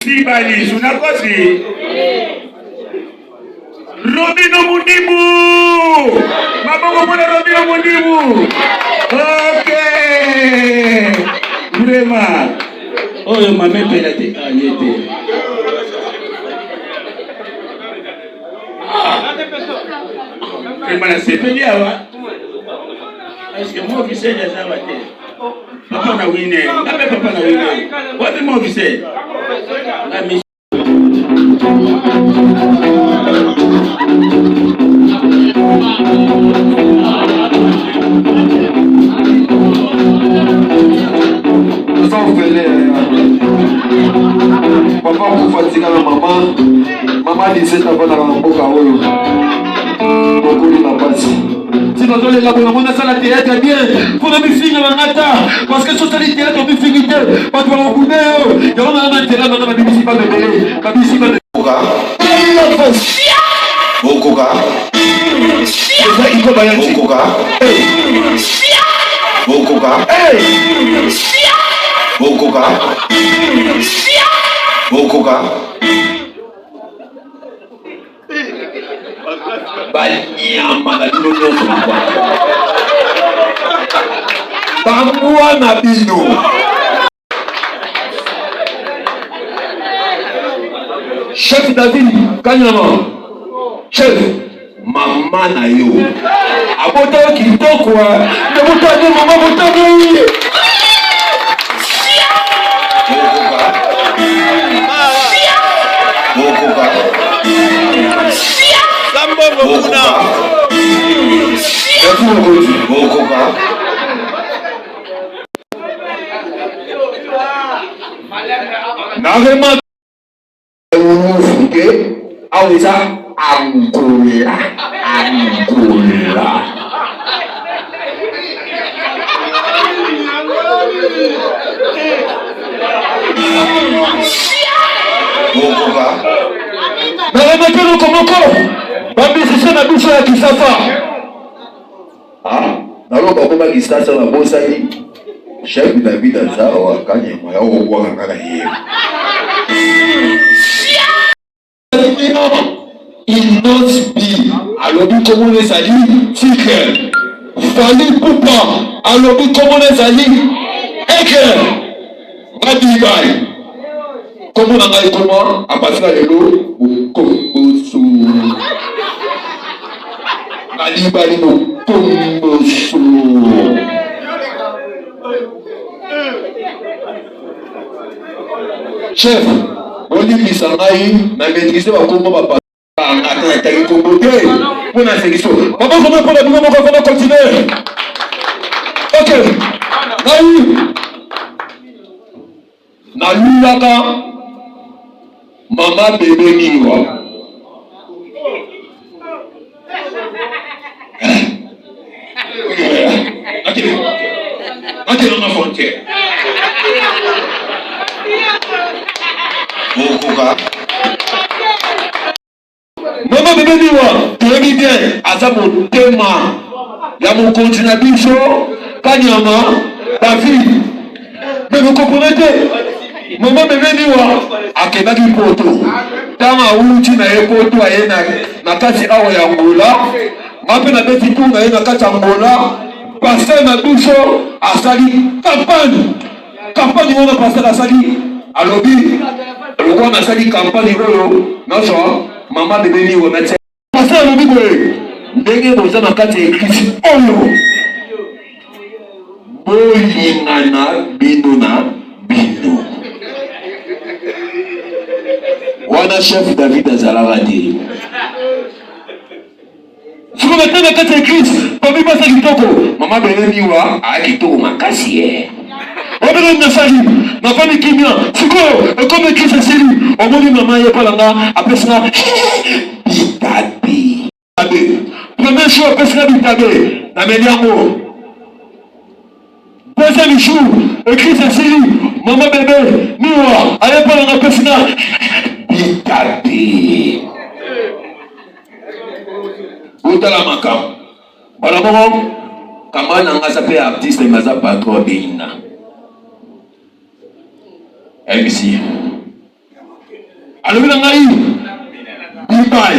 Sibali, unakosi? Robino Mundibu! Maboko pona Robino Mundibu! Okay! Vraiment! Oh, yo mame pelate. Ah, yete. Vraiment, c'est payé, hein? Est-ce que moi, officiel, j'ai ça, Papa na winner. Papa na winner. What the movie said? Let me. Papa pour fatiguer la maman. Maman disait avant la ramboka oyo. Beaucoup de la base. Si nous avons les labos, on a ça la théâtre bien. Pour nous finir la nata. Parce que sur les théâtres, on peut finir. Pas de voir au bout d'eux. Il y a un intérêt dans la BBC pas de télé. La BBC pas de Koka. Koka. Koka. Koka. Koka. Banyama na lolo Bamwa na bino Chef David Kanyama Chef Mama na yo Abota kitoko ne botane mama botane Nagema unufuke aweza Angola Nagema kero komoko Babi sisi na biso ya kisafa naloba koma kisasa na bosani Chef David azawa kanyema ya ogwa kaka yeye il n'ose be alobi komo ezali tigre Fali Poupa alobi komo ezali eke ngadibai komo na ngai komo apasika lelo okombosu ngalibali mokombosu Chef olibisa ngai na maîtrise bakombo bapa ataki kombo te mpona sekiso babokoma mpona bino moko fana continue ok ngai nalulaka mama bebe niwa nakelanga frontière Koka Mama bebe niwa toyebi bien aza motema ya mokonzi na biso Kanyama David mais vous comprenez te mama bebe niwa akendaki poto ntango awuti na ye poto aye na kati awa ya Angola nga mpe na beti tu na ye na kati ya Angola paster na biso asali campagne wana paster asali alobi lokwa nasali campagne oyo nyonso mama bebe niwa mete paster alobi boye ndenge boza na kati ya eglise oyo bolingana bino na bino wana Chef David azalaka te siko metana na kati ya eglise babi basa kitoko mama bebe niwa aya kitoko makasi ye obele nasali nafani kimia sikoyo ekome eglise esili omoni mama ye palanga apesanga bitabe premier jour apesanga bitabe na meliango deuxième jour église esili mama bebe niwa aye palanga apesanga bitabe utala makambo bala moko kamba na ngasa pe artiste maza patron beina MC alobi na ngai bibai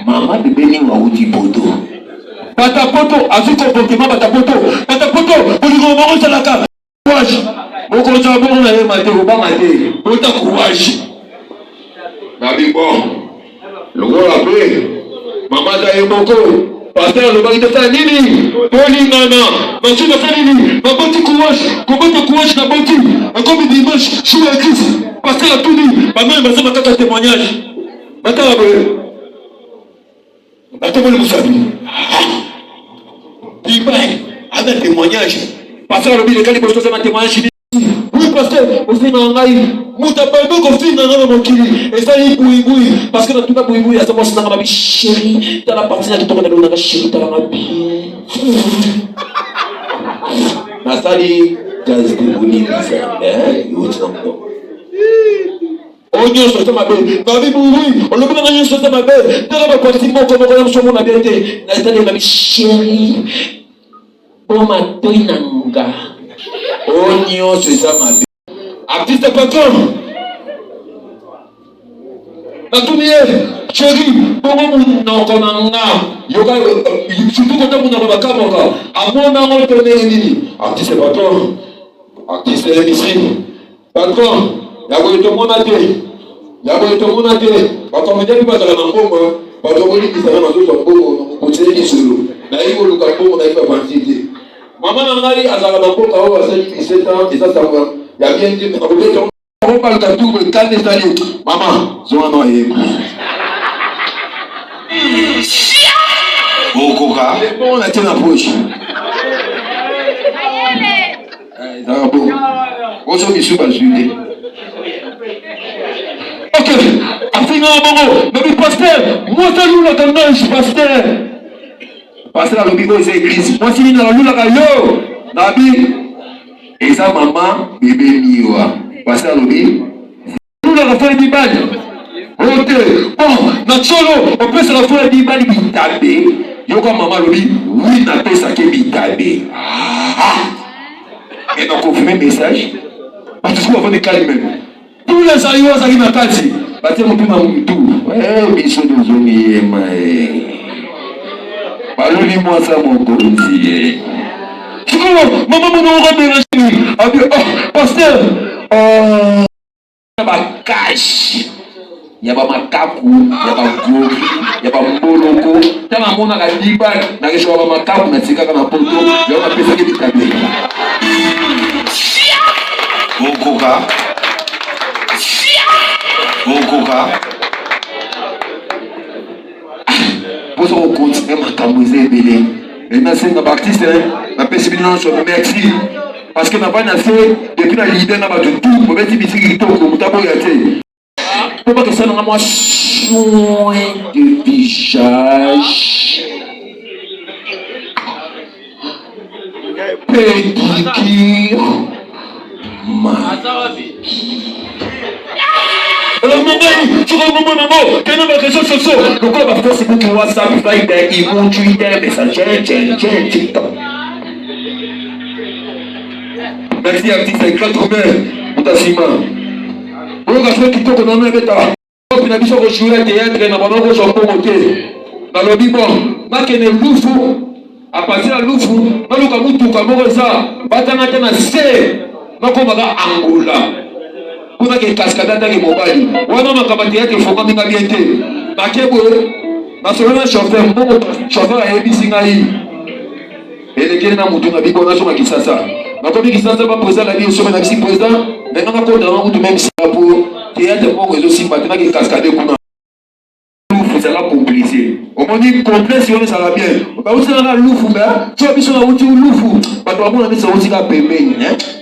mama bebeni wauti poto bata poto azu comportement bata poto bolingo bango esalaka courage okozala bongo na ye mate obanga te ota courage nabi bon longola mpe mama za ye moko paster alobaki tosala nini tolingana masuki tosala nini baboti courage kobota courage na boti akomi dimanche jour ya Christ paster atuni bameme basama kaka témoignage batala boye batomoli mosabi dibai ana témoignage paster alobi lekali bosi tosama témoignage oui paster ofinga ngai muta bando kofinga ngai na mokili ezali buibui parce que natuna buibui asa mwasi nanga babi chéri tala parti na kitoko na lonanga chéri talanga bien nasali gaz de bonibisa yoti na mko nyonso eza mabe babi buibui olobi nanga nyonso eza mabe tala baparti moko na mosomo na bien te natali babi chéri po matoi na nga nyonso eza mabe artiste patron natuni ye chéri bongo munoko na nga yoka surtout kota munoko bakamoka amonango tone nini artiste patron artiste émisri patron yaboye tomona te bakomedia mpe bazala na mbongo bato bolikisana bazozwa mbongo na mokotele lisolo nayi koluka mbongo nayi bapanzi te mama na ngai azala na mboka oyo asali 17 ans eza sango ya bien te akobeta obaluka tuko ekande esali mama zonga no ayeba okoka bon natie na poche ezaka bon oso bisu bazwi te ok afingaka bongo nabi paster mosalulaka ngai paster alobi oyo eza église mwasi nini alulaka yo nabi eza mama bebe miwa paster alobi lulaka fole bibali ote bon na tsolo opesaka fole bibali bitabe yoka mama alobi wi napesake bitabe enakonfirme message batusuku bafoni kalime tulesa yo azali na kati batie mopima mutu biso tozongiyema baloli mwasa mokonzi sikoyo mama monoko benashini abi paster bakashi ya bamakaku ya bagori ya bamboloko ntango amonaka liba nakesoka bamakaku natikaka na poto yango napesaki bitabe okoka poso kokontinue makambo eza ebele nasenga baartiste napesi bino nyonso merci parce que navai na se depuis na lider na bato tu bobeti bisiki kitoko mutaboya te po bakesananga mwa soin de visage pédicure alors maman, tu vas maman, t'es dans ma réseau social. Donc on va faire Facebook, WhatsApp, Viber, Imo, Twitter, Messenger, TikTok. Merci artiste avec 4 mains, Moutasima. On va faire TikTok dans un bêta. On va faire un joueur théâtre, on va faire un promoté. Dans le bibon, ma kene loufu, à partir de loufu, ma luka mutu kamoreza, batanga na se, ma komaga Angola. Kuna ke kaskada take mobali wana makabati yake foka minga bien te nakebo na solo chauffeur mbongo chauffeur ayebisi ngai elekele na mutu na bibo na soma kisasa nakobi kisasa ba président la vie soma na bisi président maintenant na konda na mutu même si pour théâtre mbongo ezo simba tena ke kaskade kuna lufu ça la compliqué au moni complexe on ça va bien ba uti na lufu ba so biso na uti lufu ba to abona misa uti ka pembeni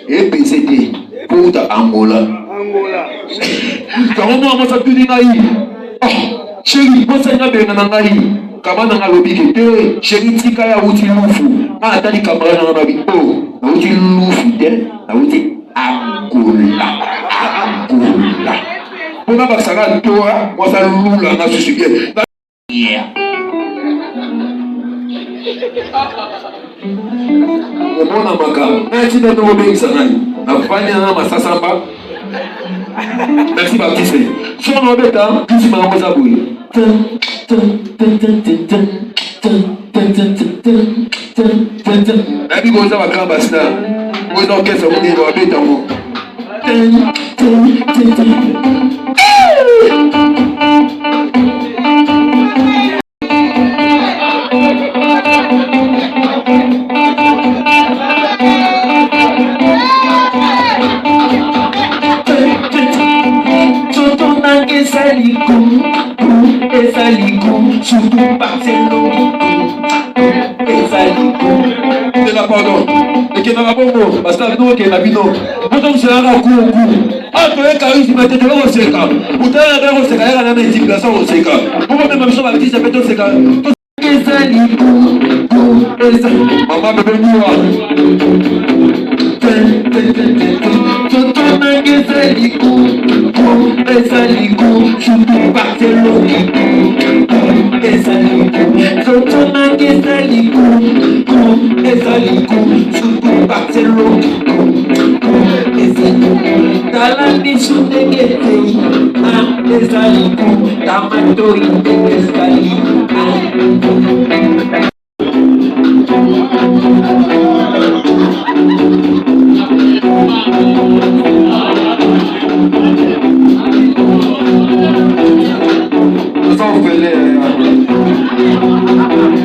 et PCD pour ta Angola Karomo amasa tuni ngai. Chéri, bosa ina benga na ngai. Kamana ngalobi kete, chéri tika ya uti lufu. Na atali kamana na nabi. Na uti lufu de, na uti Angola. Pona basanga toa, mwasa lula na susubie. Yeah. Omona maka. Na tina no bengi sanai. Na fanya na masasamba. Merci Baptiste. Si on embête, plus ma maman s'abouille. La vie goes à grand basta. Vous en caisse à vous dire, on embête en vous. Surtout Barcelone, c'est la pardon. Et qui n'a pas bon, parce que nous qui n'a pas bon. Pourtant c'est un coup. Ah, tu es carré, tu m'as dit au séca. Pourtant la au séca, elle a même dit la au séca. Pourquoi même ça va dire ça peut au séca. Maman me veut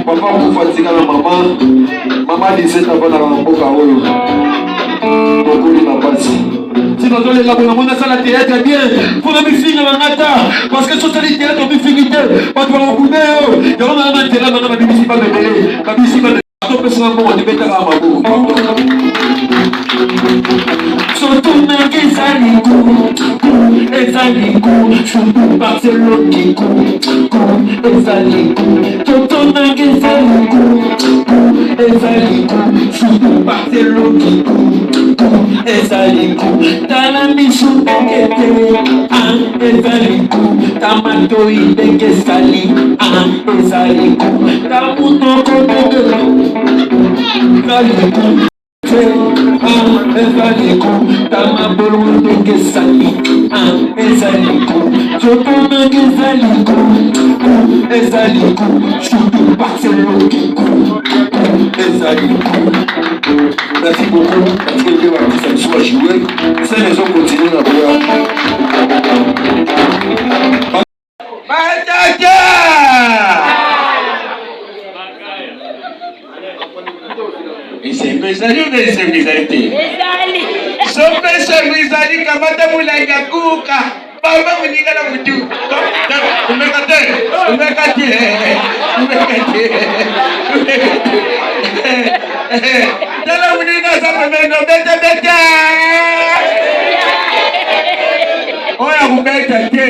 papa vous fatiguez la maman. Maman disait avant la ramboka oyo. Beaucoup de la base. Si nous allons les laborer, on a ça la théâtre bien. Pour nous finir la nata. Parce que sur cette théâtre, on peut finir. Parce qu'on a coupé. Il y a un an de là, maintenant, la BBC pas de télé. La BBC pas de télé. On peut se rendre compte de mettre à Mabou. Surtout Ezaliku, surtout Barcelone qui Ezaliku, surtout surtout Barcelone qui Ezaliku, Talamisu Ekete, Ezaliku, Tamato Idekesali, Ezaliku, Tamuto Ezaliku. Ezaliku, Tamabolo de Gesali, Ezaliku, Jopona Gezaliku, Ezaliku, surtout Barcelone, Ezaliku. Merci beaucoup, parce que ça soit joué, c'est les autres continuent à voir. Ezali ou ezali? Sopesa ezali kamata mulanga kuka. Baba muninga na mutu. Umekate. Dala muninga sa pemeno beta. Oya kubeta te.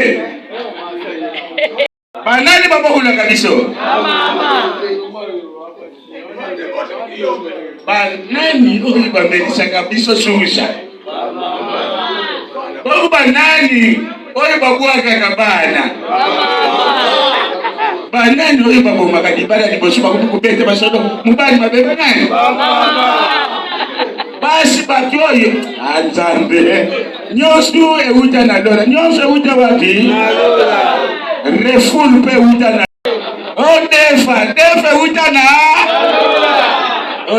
Banani baba hula kabiso? Mama. Banani oyo bamelisaka biso susha. Bongo banani oyo babwakaka bana. Banani oyo babomaka libala liboso bakubete basodo mubali mabebe nani. Basi batu oyo Nzambe nyonso euta na lola. Nyonso euta wapi? Refulu pe euta na defa euta na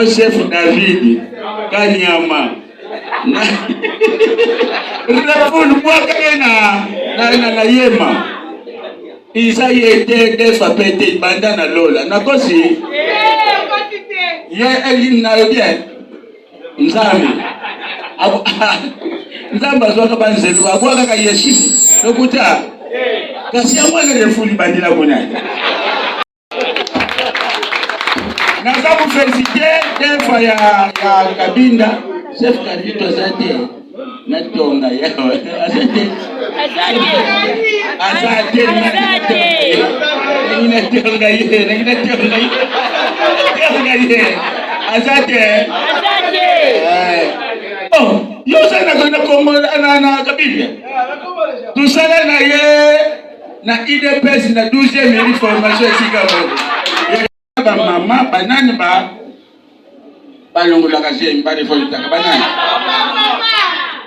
chef David Kanyama Refulu mwaka na yema isa yete defa pete banda na lola nakosi ye elini na bien Nzambe Nzambe azwaka banzelu abwaka ka Yesu lokuta kasi amwana Refulu bandila kunani naza vous féliciter defa ya Kabinda chef Kadito Azate na tonga yao Azate oh yo sana kwenda Kongo na Kabinda tusala na ye na IDPS na 12e formation sika ba mama banani ba balongolaka je mbale folita banani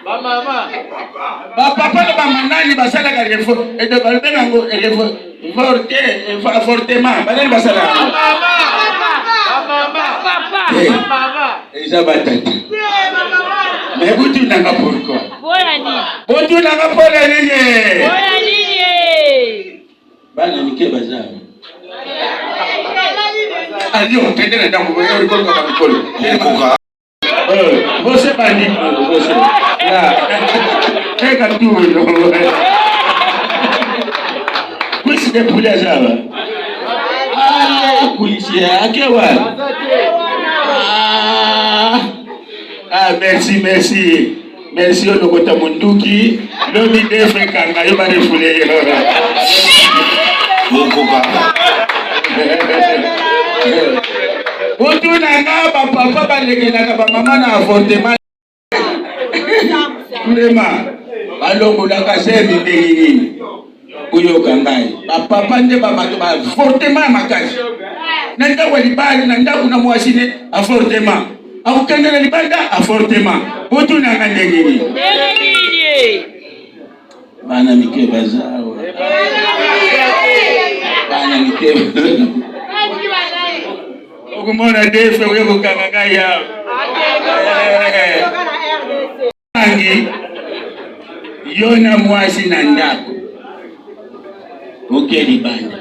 Papa na bamanani basala ka refo et de balbenga ngo refo fortement banani basala mama eza batata mais butu nanga pourquoi butu nanga pona nini bana nike bazao ali on tende na ndako yo liko kwa mikolo você bani você la eka tuyo kuisi de poulet zaba kuisi akewa merci on okota munduki lobi defe kanga yo bari fule yo Mokoka. Butu nanga ba papa ba lekelaka ba mama na avortement. Vraiment. Balongo la kasemi ndeni. Uyo kangai. Ba papa nde ba mato ba avortement makasi. Nanda walibali nanda kuna mwasine avortement. Akukenda na libanda avortement. Butu nanga ndeni. Bana mike bazao. Bana mike. Okumona defe uyo kukanga ya. Angi yona mwasi na ndako. Okeli banda.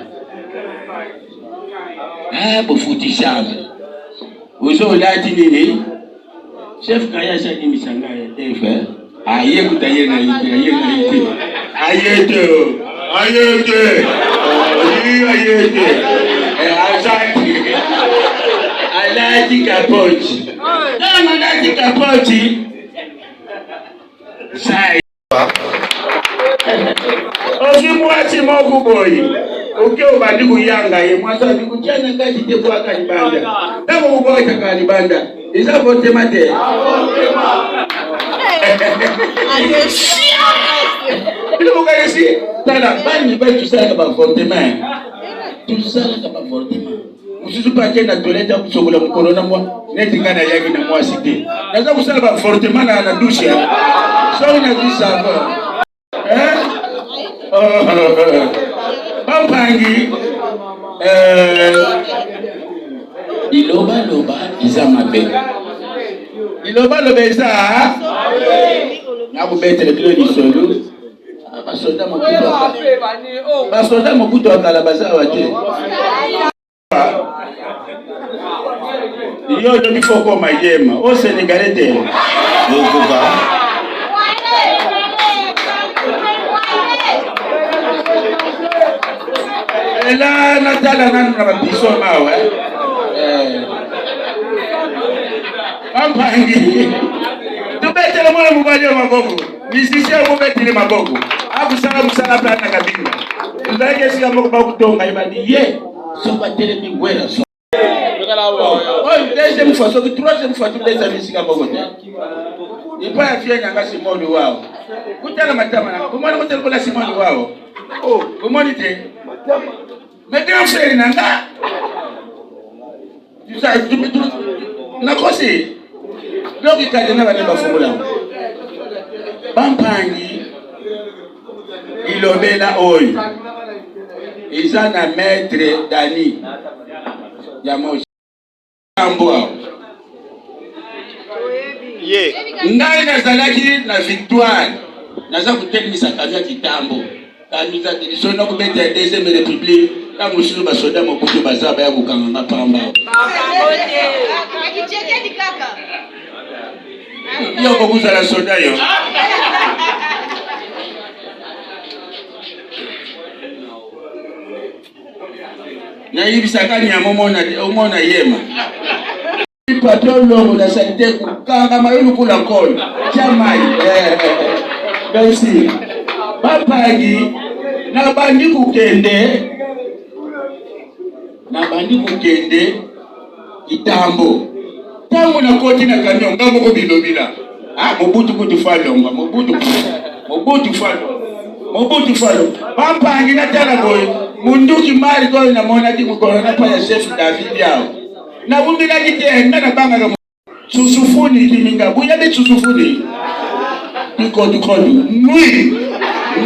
Bofuti shamba. Uzo lati nini? Chef kaya shaki misanga ya defe. Aye kutaye na ite, aye na ite. Ayete. Azaki. Alaji kapoti. Kama alaji kapoti. Sai. Osimwati moku boy. Oke obandi kuyanga ye mwasa dikuchana ngati tebu akalibanda. Tamo kuboy takalibanda. Isa vote mate. Ile mugayesi tala bani ba tusala ba fortement. Tusala ka ba fortement. Ususu pa tena toleta kusogola mkono na mwa neti kana yaki na mwa site. Naza kusala ba fortement na douche. So ina disava. Pampangi iloba iza mabe. Iloba iza na kubetere kilo ni solo. Basoda mokuto akala bazawa te. Yo de bifoko mayema o Senegalais te. Mokoka. Ela natala nanu na biso mawe. Ampangi. Tubetele mwana mubali maboko. Misisia mubetele maboko. Abusala plana kabinga. Ndage sika moko ba kutonga ibadi ye. Soba tele mi wera so. Deuxième fois, troisième fois, tu les amis sika moko te. Il peut affier nyanga simoni wao. Kutana matama na. Comment on te kola simoni wao? Oh, comment dit? Mais grand frère nanga. Tu sais, tu na kosi. Donc il t'a donné la bafumula. Pampangi ilobela oyo. Isa na maître Dani. Ya moshi. Ambwa. Ye. Ngai nazalaki na victoire. Naza kutenisa kavya kitambo. Kamiza dilisona kubeta ya deuxième république. Kama usulu basoda mokutu bazaba ya kukanga pamba. Yo kokuza la soda yo. Na hivi sakani ya umona yema. Patron longo na sanite kukanga mayulu kula koni. Chamai. Merci. Papagi na bandi kukende kitambo. Tangu na koti na kanyo ngambo ko bilobila. Mobutu kutufalonga, Mobutu falo. Papagi na tala boy. Munduki mali ko na mona di mukoro na pa ya chef David yao. Na bumbila kite na banga ga susufuni kiminga. Buya be susufuni. Tu comptes. Oui.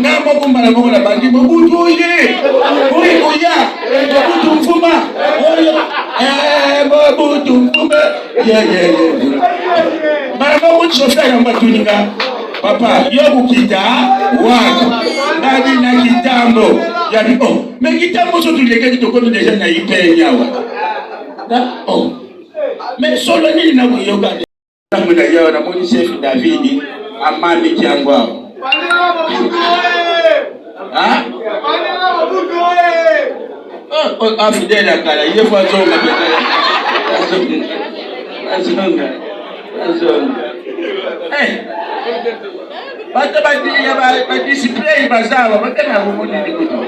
N'a pas comme la mort la bandi, beaucoup touillé. Oui, ouya. Beaucoup de fuma. Beaucoup de fuma. Madame, vous chauffez dans ma tuninga. Papa, yobu kita, wako. Nadi na kitambo. Yabi, oh. Mais kitambo so tu les gars qui te connaissent déjà na ipenya wa. Oh. Mais solo nini na yoga. Namuna yao na moni chef David amani kiangwa. Ah? Oh, afidèle akala, il faut zonga betala. Azonga. Eh. Bata ba display bazawa, bata na ngomoni ndikuto.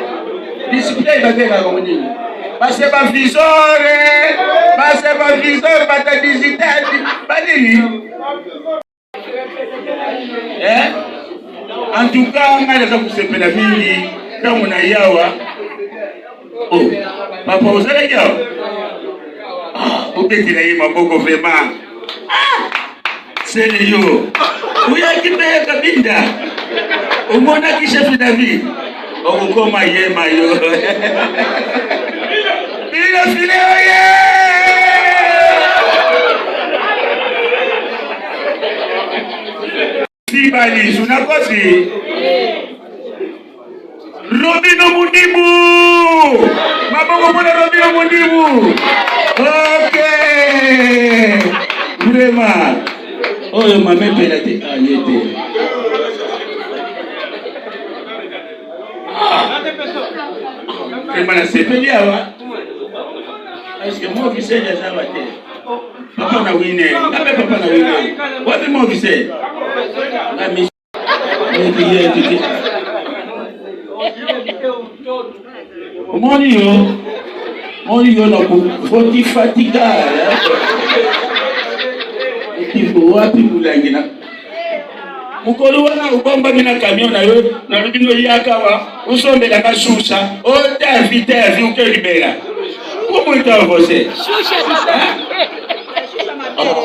Display bata ngomoni. Base ba visore, bata digital, bali. En tout cas, ngale za kusepela mingi kama na yawa. Oh, papa uzale yawa. Ubeti na yima maboko vraiment. C'est yo. Uya kibaya kabinda. Umona kisha David. Okukoma yema yo. Bila file oye. Sibali unakosi. Robino Mundibu. Maboko pona Robino Mundibu. Okay. Vraiment. Oh, yo mame pelate ayete. Remana sepeli awa. Est-ce que moi officiel ya sabate? Papa na wine. Abe papa na wine. Wapi mo officiel? Na mi. Moni yo na kufoti fatiga. Tipo wapi mulangina. Mukolo wana ubomba mina camion na yo na rubino yakawa usombela kashusha ota vita uke libera. Como então você?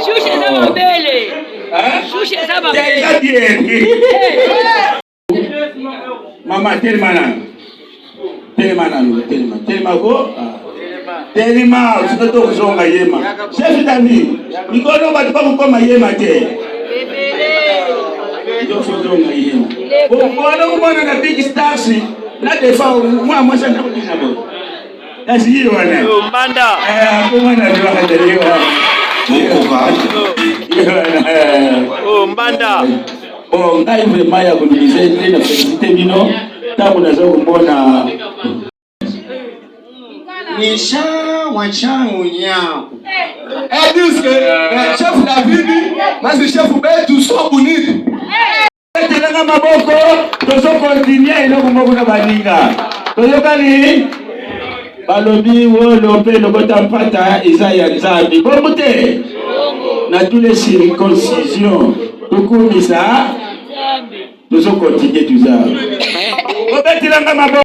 Xuxa za mabele. Xuxa za mabele. Mama telmana go. Telma usito kuzonga yema. Chef dami. Mikono batu bakoma yema te. Ndio kuzonga yema. Mbona na big stars na defa mwa sana kudina bo. That's you wana. Mbanda. Kuma na ndio kadelewa. Oh Mbanda. Bon, ngai vraiment ya kunisaidia na felicite bino. Tabu nazo kumbona. Nisha wachangu nyao. Diske, chef David, mas chef betu so bonito. Telanga maboko, tozo continuer ino kumoko na baninga. Toyokani balobi wolo pe lokota mpata Isaiah Nzambi. Bomute. Na tous les circoncisions. Tukumisa. Tozo continuer tout ça. Obetilanga maboko.